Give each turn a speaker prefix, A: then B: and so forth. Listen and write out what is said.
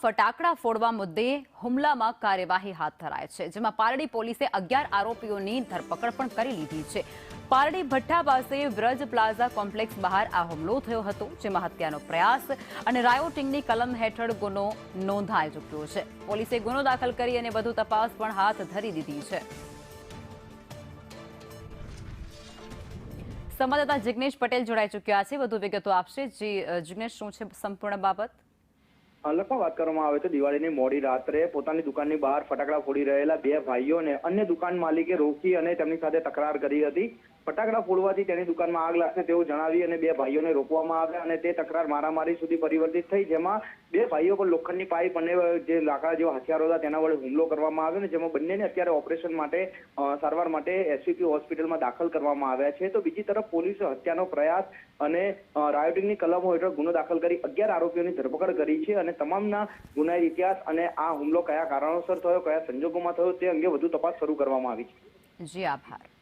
A: ફટાકડા ફોડવા મુદ્દે હુમલામાં કાર્યવાહી હાથ ધરાય છે, જેમાં પારડી પોલીસે 11 આરોપીઓની ધરપકડ પણ કરી લીધી છે। પારડી ભઠ્ઠા પાસે વ્રજ પ્લાઝા કોમ્પ્લેક્સ બહાર આ હુમલો થયો હતો, જેમાં હત્યાનો પ્રયાસ અને રાયોટિંગની કલમ હેઠળ ગુનો નોંધાઈ ચૂક્યો છે। પોલીસે ગુનો દાખલ કરી અને વધુ તપાસ પણ હાથ ધરી દીધી છે। સંવાદદાતા જિગ્નેશ પટેલ જોડાઈ ચૂક્યા છે, વધુ વિગતો આપશે। જિગ્નેશ, શું છે સંપૂર્ણ બાબત?
B: લખમાં વાત કરવામાં આવે તો દિવાળીની મોડી રાત્રે પોતાની દુકાનની બહાર ફટાકડા ફોડી રહેલા બે ભાઈઓને અન્ય દુકાન માલિકે રોકી અને તેમની સાથે તકરાર કરી હતી। ફટાકડા ફોડવાથી તેની દુકાનમાં આગ લાગશે તેવું જણાવી અને બે ભાઈઓને રોકવામાં આવ્યા અને તે તકરાર મારામારી સુધી પરિવર્તિત થઈ, જેમાં બે ભાઈઓ પર લોખંડની પાઇપ અને જે લાકડા જેવા હથિયારો હતા તેના વડે હુમલો કરવામાં આવ્યો, જેમાં બંનેને અત્યારે ઓપરેશન માટે સારવાર માટે એસવીપી હોસ્પિટલમાં દાખલ કરવામાં આવ્યા છે। તો બીજી તરફ પોલીસે હત્યાનો પ્રયાસ અને રાયોટિંગની કલમો હેઠળ ગુનો દાખલ કરી 11 આરોપીઓની ધરપકડ કરી છે અને તમામના ગુનાહિત ઇતિહાસ અને આ હુમલો કયા કારણોસર થયો, કયા સંજોગોમાં થયો તે અંગે વધુ તપાસ શરૂ કરવામાં આવી છે।
A: જી, આભાર।